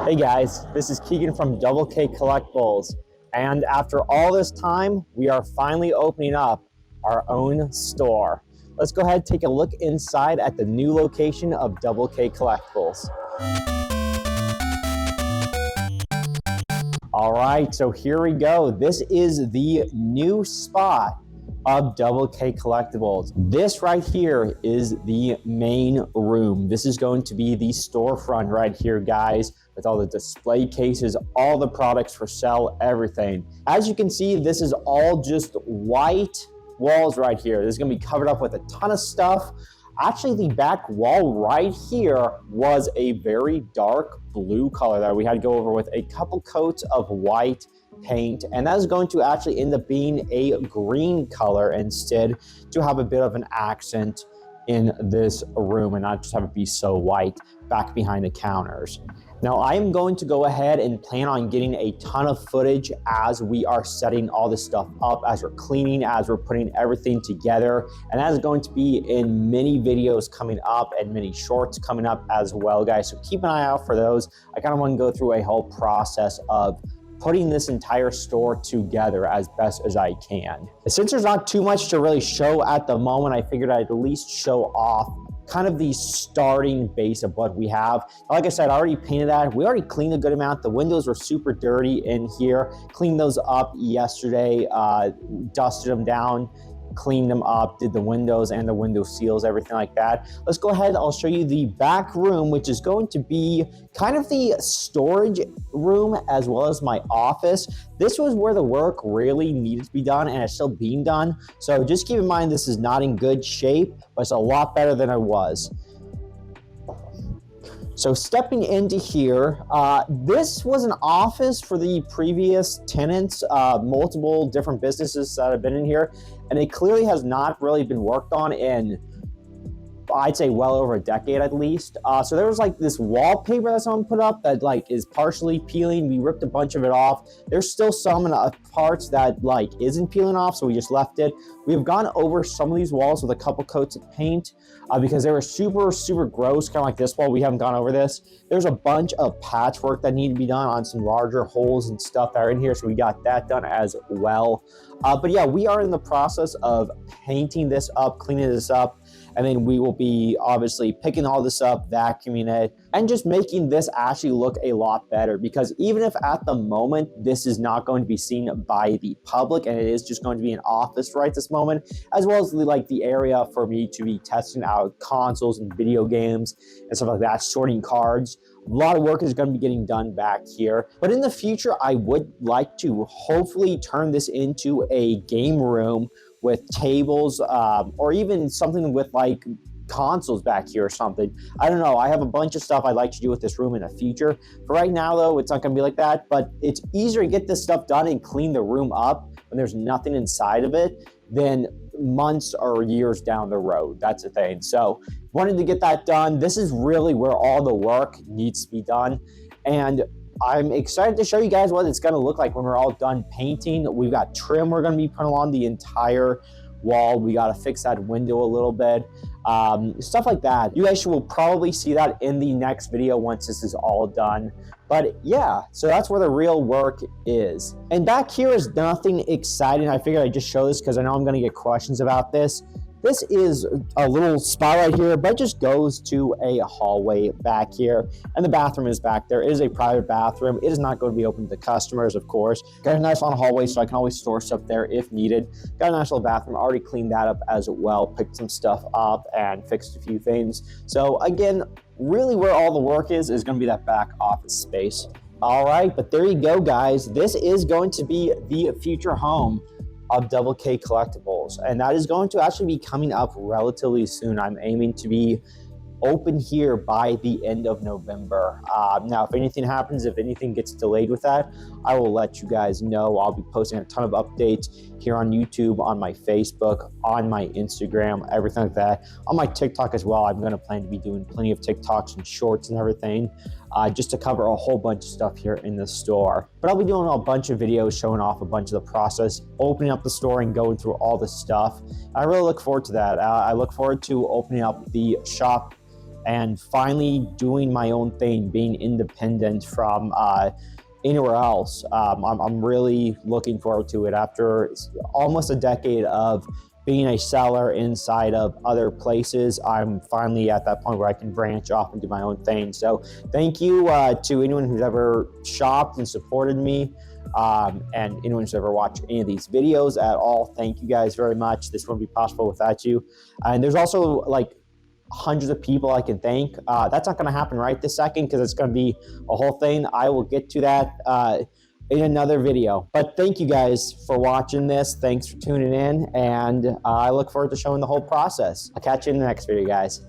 Hey guys, this is Keegan from DoubleKCollectibles, and after all this time, we are finally opening up our own store. Let's go ahead and take a look inside at the new location of DoubleKCollectibles. All right, so here we go. This is the new spot of DoubleKCollectibles. This right here is the main room. This is going to be the storefront right here, guys, with all the display cases, all the products for sale, everything. As you can see, this is all just white walls right here. This is gonna be covered up with a ton of stuff. Actually, the back wall right here was a very dark blue color that we had to go over with a couple coats of white paint, and that is going to actually end up being a green color instead, to have a bit of an accent in this room and not just have it be so white back behind the counters. Now, I am going to go ahead and plan on getting a ton of footage as we are setting all this stuff up, as we're cleaning, as we're putting everything together. And that is going to be in many videos coming up and many shorts coming up as well, guys. So keep an eye out for those. I kind of want to go through a whole process of putting this entire store together as best as I can. Since there's not too much to really show at the moment, I figured I'd at least show off kind of the starting base of what we have. Like I said, I already painted that. We already cleaned a good amount. The windows were super dirty in here. Cleaned those up yesterday, dusted them down, cleaned them up, did the windows and the window seals, everything like that. Let's go ahead. I'll show you the back room, which is going to be kind of the storage room as well as my office. This was where the work really needed to be done, and it's still being done. So just keep in mind, this is not in good shape, but it's a lot better than it was. So stepping into here, this was an office for the previous tenants, multiple different businesses that have been in here, and it clearly has not really been worked on in, I'd say, well over a decade at least. So there was like this wallpaper that someone put up that like is partially peeling. We ripped a bunch of it off. There's still some in parts that like isn't peeling off, so we just left it. We've gone over some of these walls with a couple coats of paint because they were super gross, kind of like this wall. We haven't gone over this. There's a bunch of patchwork that need to be done on some larger holes and stuff that are in here, so we got that done as well. But yeah, we are in the process of painting this up, cleaning this up, and then we will be obviously picking all this up, vacuuming it, and just making this actually look a lot better. Because even if at the moment this is not going to be seen by the public and it is just going to be an office right this moment, as well as like the area for me to be testing out consoles and video games and stuff like that, sorting cards, a lot of work is going to be getting done back here. But in the future, I would like to hopefully turn this into a game room with tables, or even something with like consoles back here or something. I don't know. I have a bunch of stuff I'd like to do with this room in the future. For right now, though, it's not going to be like that. But it's easier to get this stuff done and clean the room up when there's nothing inside of it than months or years down the road. That's the thing. So wanted to get that done. This is really where all the work needs to be done. And I'm excited to show you guys what it's going to look like when we're all done painting. We've got trim we're going to be putting along the entire wall. We got to fix that window a little bit, stuff like that. You guys will probably see that in the next video once this is all done. But yeah, so that's where the real work is. And back here is nothing exciting. I figured I'd just show this because I know I'm going to get questions about this. This is a little spot right here, but it just goes to a hallway back here, and the bathroom is back there. It is a private bathroom. It is not going to be open to customers, of course. Got a nice long hallway, so I can always store stuff there if needed. Got a nice little bathroom. Already cleaned that up as well, picked some stuff up and fixed a few things. So again, really where all the work is going to be that back office space. All right, but there you go, guys. This is going to be the future home of DoubleKCollectibles, and that is going to actually be coming up relatively soon. I'm aiming to be open here by the end of November. Now, if anything happens, if anything gets delayed with that, I will let you guys know. I'll be posting a ton of updates here on YouTube, on my Facebook, on my Instagram, everything like that. On my TikTok as well, I'm going to plan to be doing plenty of TikToks and shorts and everything, just to cover a whole bunch of stuff here in the store. But I'll be doing a bunch of videos showing off a bunch of the process, opening up the store and going through all the stuff. I really look forward to that. I look forward to opening up the shop and finally doing my own thing, being independent from anywhere else. I'm really looking forward to it after almost a decade of being a seller inside of other places. I'm finally at that point where I can branch off and do my own thing. So thank you to anyone who's ever shopped and supported me, and anyone who's ever watched any of these videos at all. Thank you guys very much. This wouldn't be possible without you. And there's also like hundreds of people I can thank. That's not going to happen right this second because it's going to be a whole thing. I will get to that in another video. But thank you guys for watching this. Thanks for tuning in, and I look forward to showing the whole process. I'll catch you in the next video, guys.